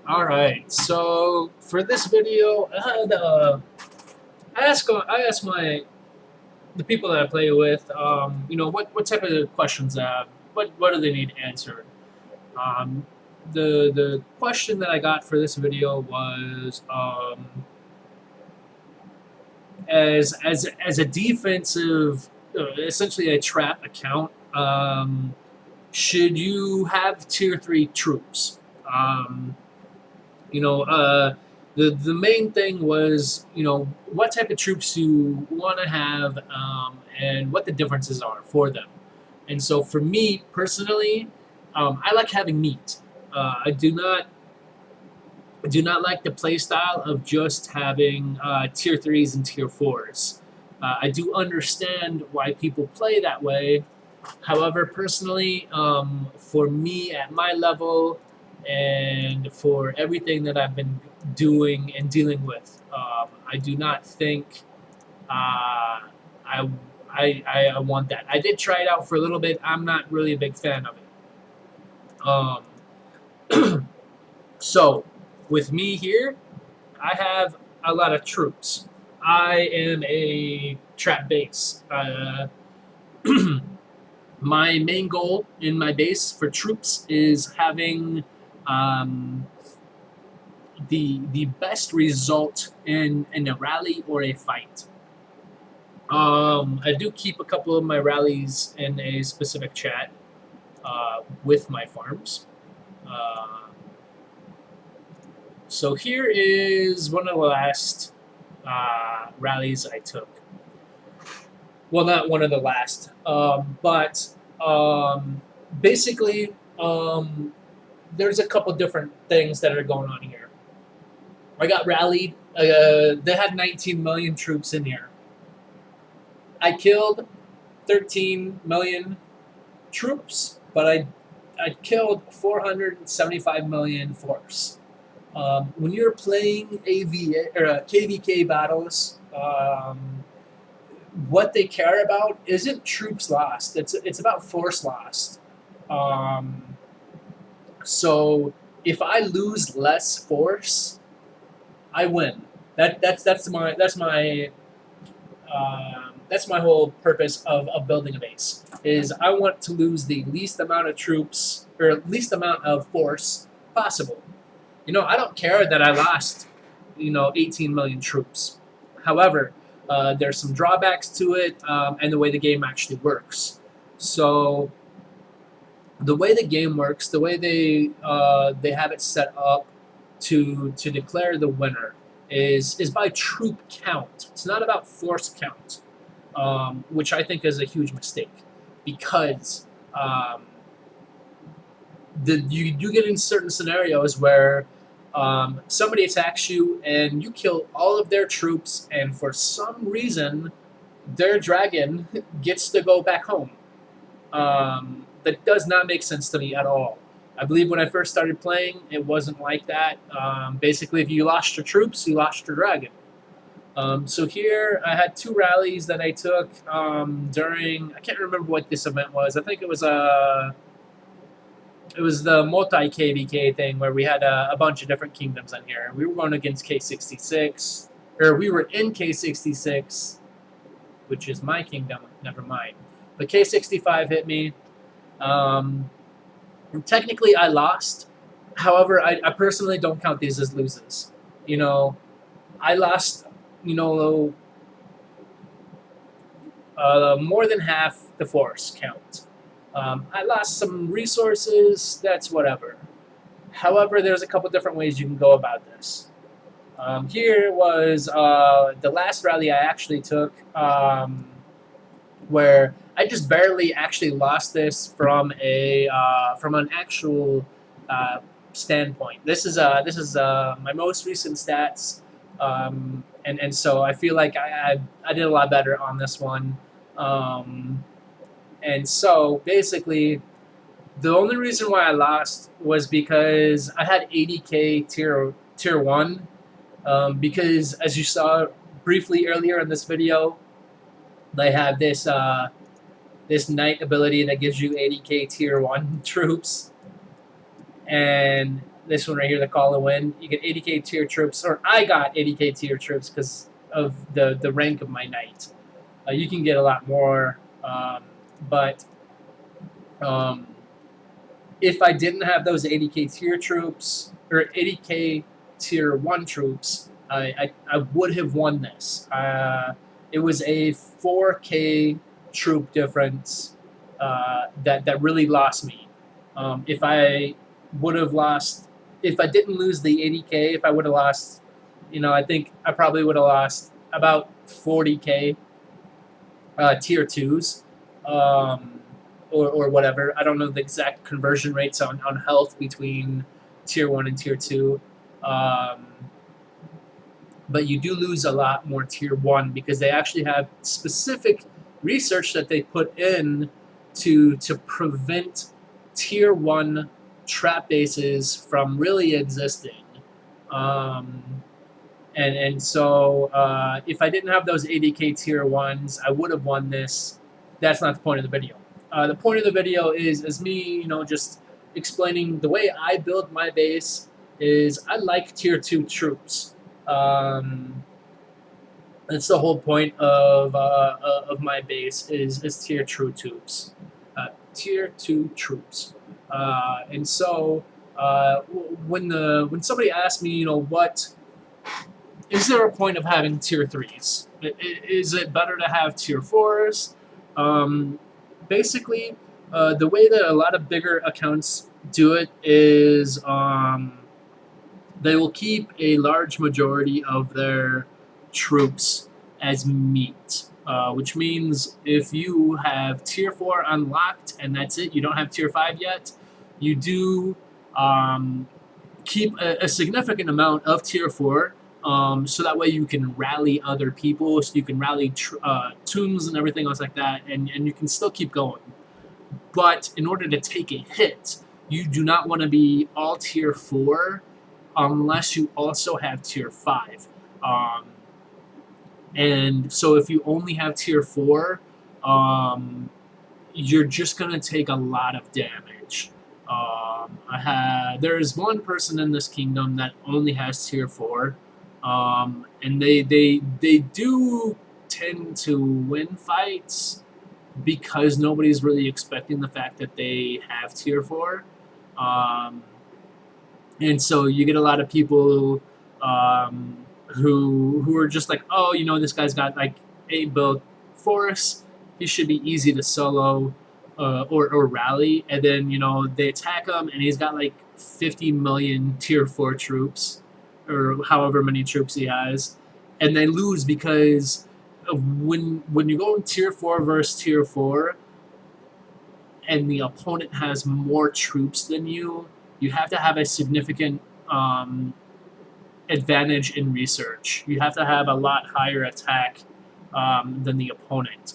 All right. So for this video, I asked my the people that I play with, what type of questions what do they need answered. Um, the question that I got for this video was as a defensive, essentially a trap account. Should you have tier 3 troops? Um, You know, the main thing was what type of troops you want to have, and what the differences are for them. And so for me personally, I like having meat. I do not like the play style of just having tier 3s and tier 4s. I do understand why people play that way. However, personally, for me at my level and for everything that I've been doing and dealing with, I do not think I, I want that. I did try it out for a little bit. I'm not really a big fan of it. So, with me here, I have a lot of troops. I am a trap base. My main goal in my base for troops is having um, the best result in a rally or a fight. I do keep a couple of my rallies in a specific chat with my farms. Uh, so here is one of the last rallies I took. Well, not one of the last, but basically, there's a couple different things that are going on here. I got rallied. They had 19 million troops in here. I killed 13 million troops, but I killed 475 million force. When you're playing AVA or KVK battles, what they care about isn't troops lost. It's about force lost. Um, so if I lose less force, I win. That's my whole purpose of building a base. Is I want to lose the least amount of troops or least amount of force possible. I don't care that I lost 18 million troops. However, there's some drawbacks to it, and the way the game actually works. So the way the game works, the way they have it set up to declare the winner is by troop count. It's not about force count, which I think is a huge mistake because you get in certain scenarios where somebody attacks you and you kill all of their troops, and for some reason their dragon gets to go back home. That does not make sense to me at all. I believe when I first started playing, it wasn't like that. Basically, if you lost your troops, you lost your dragon. So here, I had two rallies that I took during. I can't remember what this event was. I think it was the multi KVK thing where we had a bunch of different kingdoms in here. We were going against K66, or we were in K66, which is my kingdom. Never mind. But K65 hit me. Um, Technically, I lost. However, I personally don't count these as loses. I lost. You know, more than half the force count. I lost some resources. That's whatever. However, there's a couple different ways you can go about this. Here was the last rally I actually took, where I just barely actually lost this from an actual standpoint. This is my most recent stats, and so I feel like I did a lot better on this one. Um, and so basically, the only reason why I lost was because I had 80k tier 1. Because as you saw briefly earlier in this video, they have this knight ability that gives you 80k tier 1 troops, and this one right here, the call to win. You get 80k tier troops, or I got 80k tier troops because of the rank of my knight. You can get a lot more, but um, if I didn't have those 80k tier troops or 80k tier 1 troops, I would have won this. It was a 4k troop difference that really lost me. If I would have lost, if I didn't lose the 80k, if I would have lost, I think I probably would have lost about 40k tier 2s. Or whatever. I don't know the exact conversion rates on health between tier 1 and tier 2. But you do lose a lot more tier 1 because they actually have specific research that they put in to prevent tier 1 trap bases from really existing. And so if I didn't have those 80k tier 1s, I would have won this. That's not the point of the video. The point of the video is me, just explaining the way I build my base is I like tier 2 troops. That's the whole point of my base is tier 2 troops. Tier 2 troops. And so when somebody asks me, what is there a point of having tier 3s? Is it better to have tier 4s? Basically, the way that a lot of bigger accounts do it is they will keep a large majority of their troops as meat, which means if you have tier 4 unlocked and that's it, you don't have tier 5 yet, you do keep a significant amount of tier 4. So that way you can rally other people, so you can rally tombs and everything else like that, and you can still keep going. But in order to take a hit, you do not want to be all tier 4 unless you also have tier 5. And so if you only have tier 4, you're just going to take a lot of damage. There's one person in this kingdom that only has tier 4. And they do tend to win fights because nobody's really expecting the fact that they have tier 4. And so you get a lot of people who are just like, oh, this guy's got like 8 build force. He should be easy to solo or rally. And then, they attack him and he's got like 50 million tier 4 troops, or however many troops he has, and they lose because when you go in tier 4 versus tier 4, and the opponent has more troops than you have to have a significant advantage in research. You have to have a lot higher attack than the opponent,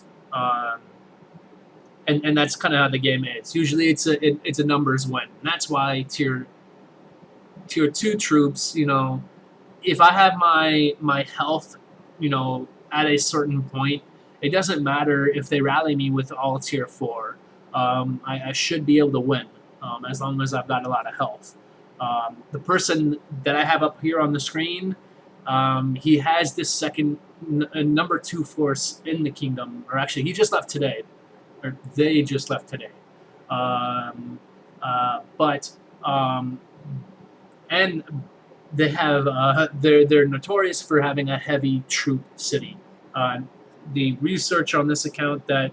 and that's kind of how the game is. Usually, it's a numbers win. And that's why tier 2 troops, if I have my health, at a certain point, it doesn't matter if they rally me with all tier 4. I should be able to win as long as I've got a lot of health. The person that I have up here on the screen, he has this second number 2 force in the kingdom, or actually he just left today, or they just left today. And they have they're notorious for having a heavy troop city. The research on this account that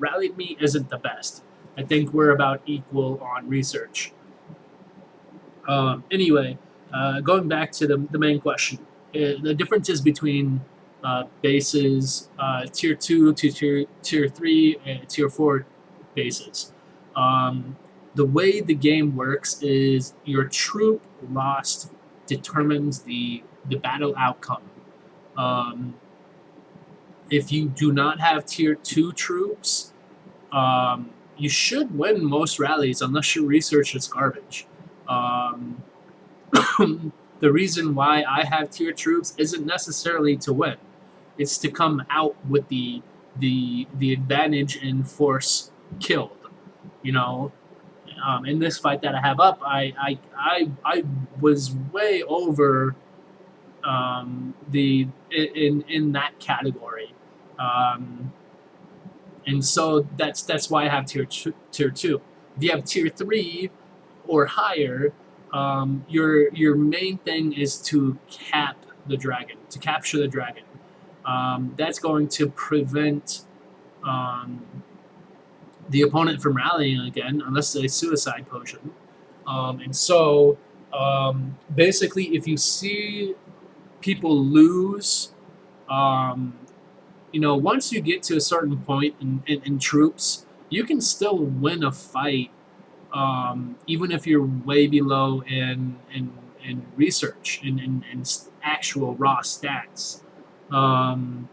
rallied me isn't the best. I think we're about equal on research. Anyway, going back to the main question, the differences between bases, tier 2 to tier 3 and tier 4 bases. The way the game works is your troop lost determines the battle outcome. If you do not have tier 2 troops, you should win most rallies unless your research is garbage. The reason why I have tier troops isn't necessarily to win. It's to come out with the advantage in force killed. In this fight that I have up, I was way over the in that category, um, and so that's why I have tier two. If you have tier three or higher, your main thing is to cap the dragon, to capture the dragon. That's going to prevent um, the opponent from rallying again, unless it's a suicide potion. And so, basically, if you see people lose, um, once you get to a certain point in troops, you can still win a fight, even if you're way below in research in actual raw stats. Um,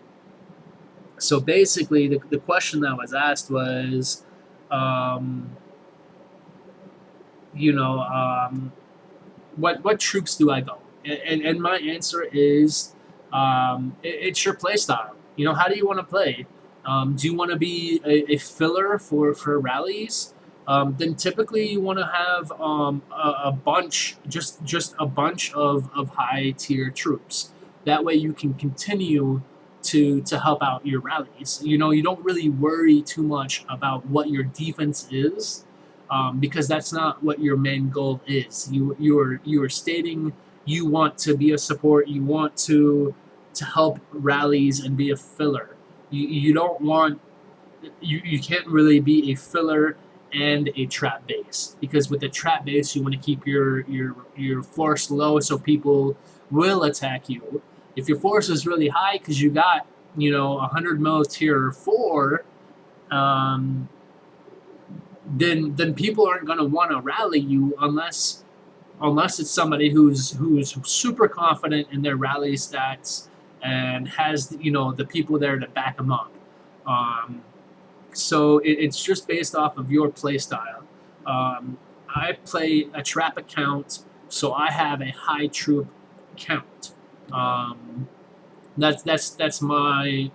so basically, the question that was asked was, um, you know, what troops do I go? And my answer is, it's your play style. How do you want to play? Do you want to be a filler for rallies? Then typically you want to have a bunch, just a bunch of high tier troops. That way you can continue to help out your rallies. You don't really worry too much about what your defense is, because that's not what your main goal is. You are stating you want to be a support. You want to help rallies and be a filler. You don't want you can't really be a filler and a trap base, because with the trap base you want to keep your force low so people will attack you. If your force is really high because you got 100 mil tier 4, um, then people aren't going to want to rally you unless it's somebody who's super confident in their rally stats and has the people there to back them up. So it's just based off of your play style. I play a trap account, so I have a high troop count. That's my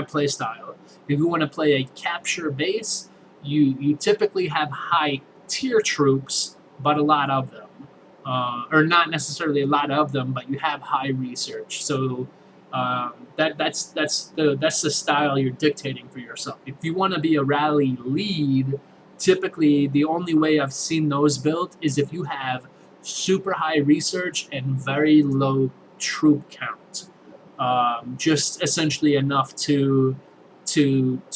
play style. If you want to play a capture base, you typically have high tier troops, but a lot of them, or not necessarily a lot of them, but you have high research. So that's the style you're dictating for yourself. If you want to be a rally lead, typically the only way I've seen those built is if you have super high research and very low troop count, just essentially enough to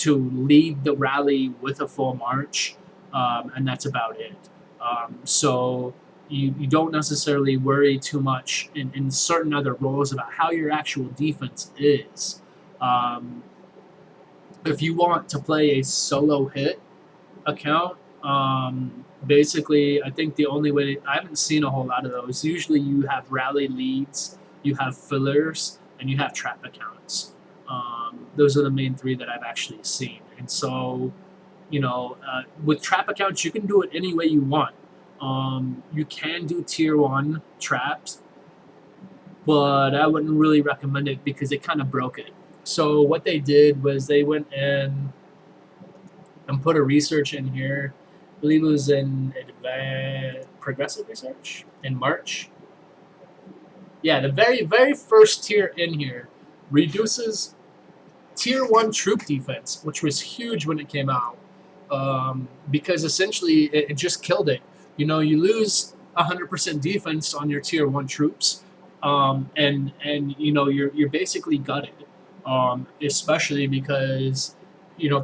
lead the rally with a full march, and that's about it. So you don't necessarily worry too much in certain other roles about how your actual defense is. Um, if you want to play a solo hit account, basically I think the only way, I haven't seen a whole lot of those. Usually you have rally leads, you have fillers, and you have trap accounts. Those are the main three that I've actually seen. And so, with trap accounts, you can do it any way you want. You can do tier 1 traps, but I wouldn't really recommend it because they kind of broke it. So what they did was they went in and put a research in here. I believe it was in progressive research in March. Yeah, the very, very first tier in here reduces tier 1 troop defense, which was huge when it came out, because essentially it just killed it. You lose 100% defense on your tier 1 troops, and you're basically gutted, especially because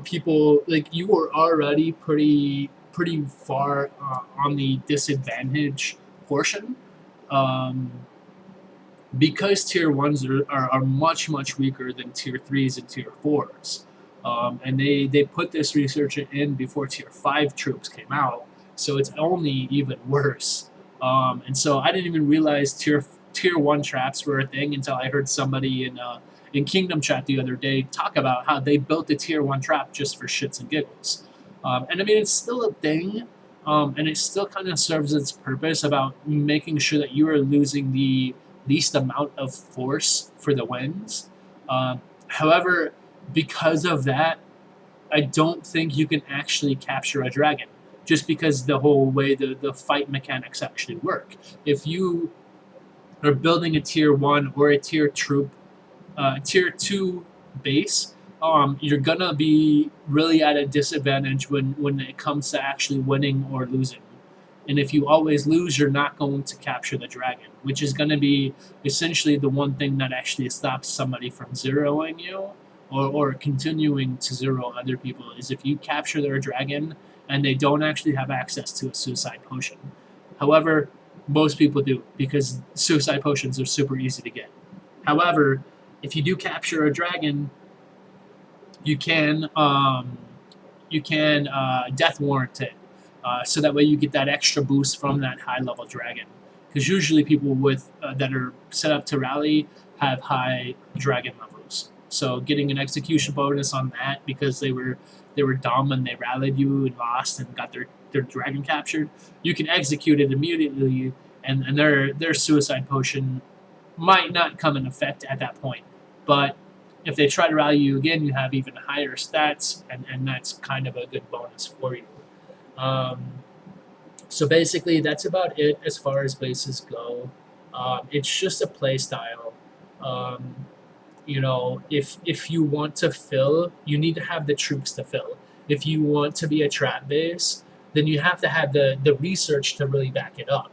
people, like, you were already pretty far on the disadvantage portion. Um, because tier 1s are much, much weaker than tier 3s and tier 4s. And they put this research in before tier 5 troops came out, so it's only even worse. And so I didn't even realize tier 1 traps were a thing until I heard somebody in Kingdom Chat the other day talk about how they built a tier 1 trap just for shits and giggles. And I mean, it's still a thing, and it still kind of serves its purpose about making sure that you are losing the least amount of force for the wins. However, because of that, I don't think you can actually capture a dragon. just because the whole way the fight mechanics actually work. If you are building a tier 1 or a tier 2 base, you're gonna be really at a disadvantage when it comes to actually winning or losing. And if you always lose, you're not going to capture the dragon, which is going to be essentially the one thing that actually stops somebody from zeroing you, or continuing to zero other people, is if you capture their dragon and they don't actually have access to a suicide potion. However, most people do, because suicide potions are super easy to get. However, if you do capture a dragon, you can death warrant it, so that way you get that extra boost from that high level dragon. Because usually people with that are set up to rally have high dragon levels. So getting an execution bonus on that because they were dumb and they rallied you and lost and got their dragon captured, you can execute it immediately, and their suicide potion might not come in effect at that point. But if they try to rally you again, you have even higher stats, and that's kind of a good bonus for you. So basically, that's about it as far as bases go. It's just a play style. If you want to fill, you need to have the troops to fill. If you want to be a trap base, then you have to have the research to really back it up.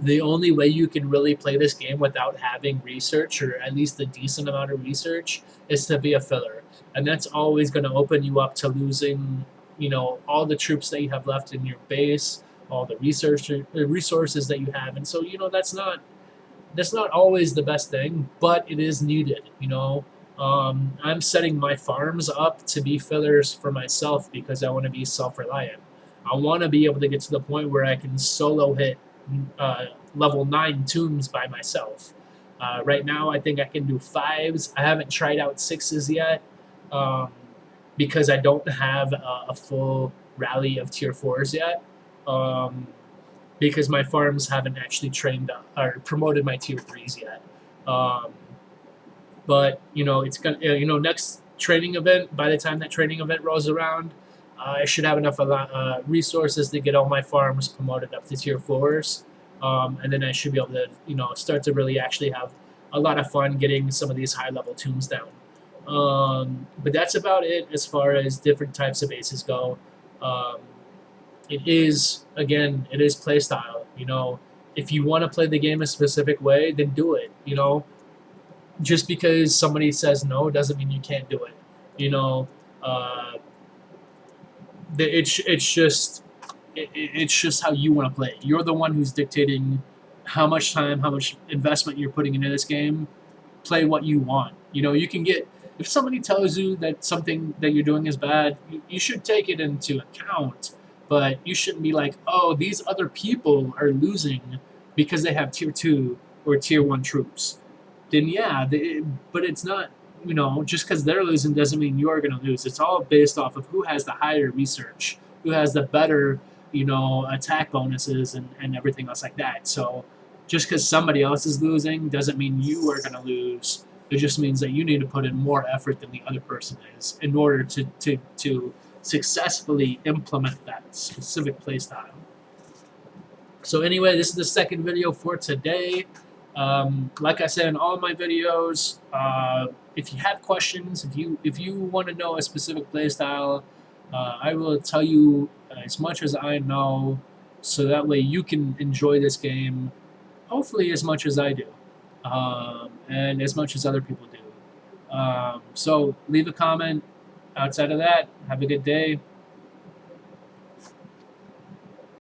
The only way you can really play this game without having research, or at least a decent amount of research, is to be a filler. And that's always going to open you up to losing, all the troops that you have left in your base, all the resources that you have. And so, that's not always the best thing, but it is needed. I'm setting my farms up to be fillers for myself because I want to be self-reliant. I want to be able to get to the point where I can solo hit level 9 tombs by myself. Right now, I think I can do 5s. I haven't tried out 6s yet, because I don't have a full rally of tier 4s yet, because my farms haven't actually trained or promoted my tier 3s yet. But it's gonna next training event. By the time that training event rolls around, I should have enough resources to get all my farms promoted up to tier 4s, and then I should be able to start to really actually have a lot of fun getting some of these high level tombs down. But that's about it as far as different types of bases go. It is play style. If you want to play the game a specific way, then do it. Just because somebody says no doesn't mean you can't do it. It's just how you want to play. You're the one who's dictating how much time, how much investment you're putting into this game. Play what you want. You can get, if somebody tells you that something that you're doing is bad, you should take it into account. But you shouldn't be like, oh, these other people are losing because they have tier 2 or tier 1 troops. Then yeah, but it's not, just because they're losing doesn't mean you're going to lose. It's all based off of who has the higher research, who has the better, attack bonuses and everything else like that. So just because somebody else is losing doesn't mean you are going to lose. It just means that you need to put in more effort than the other person is in order to successfully implement that specific playstyle. So anyway, this is the second video for today. Like I said in all my videos, if you have questions, if you want to know a specific playstyle, I will tell you as much as I know, so that way you can enjoy this game, hopefully as much as I do, and as much as other people do. So leave a comment. Outside of that, have a good day.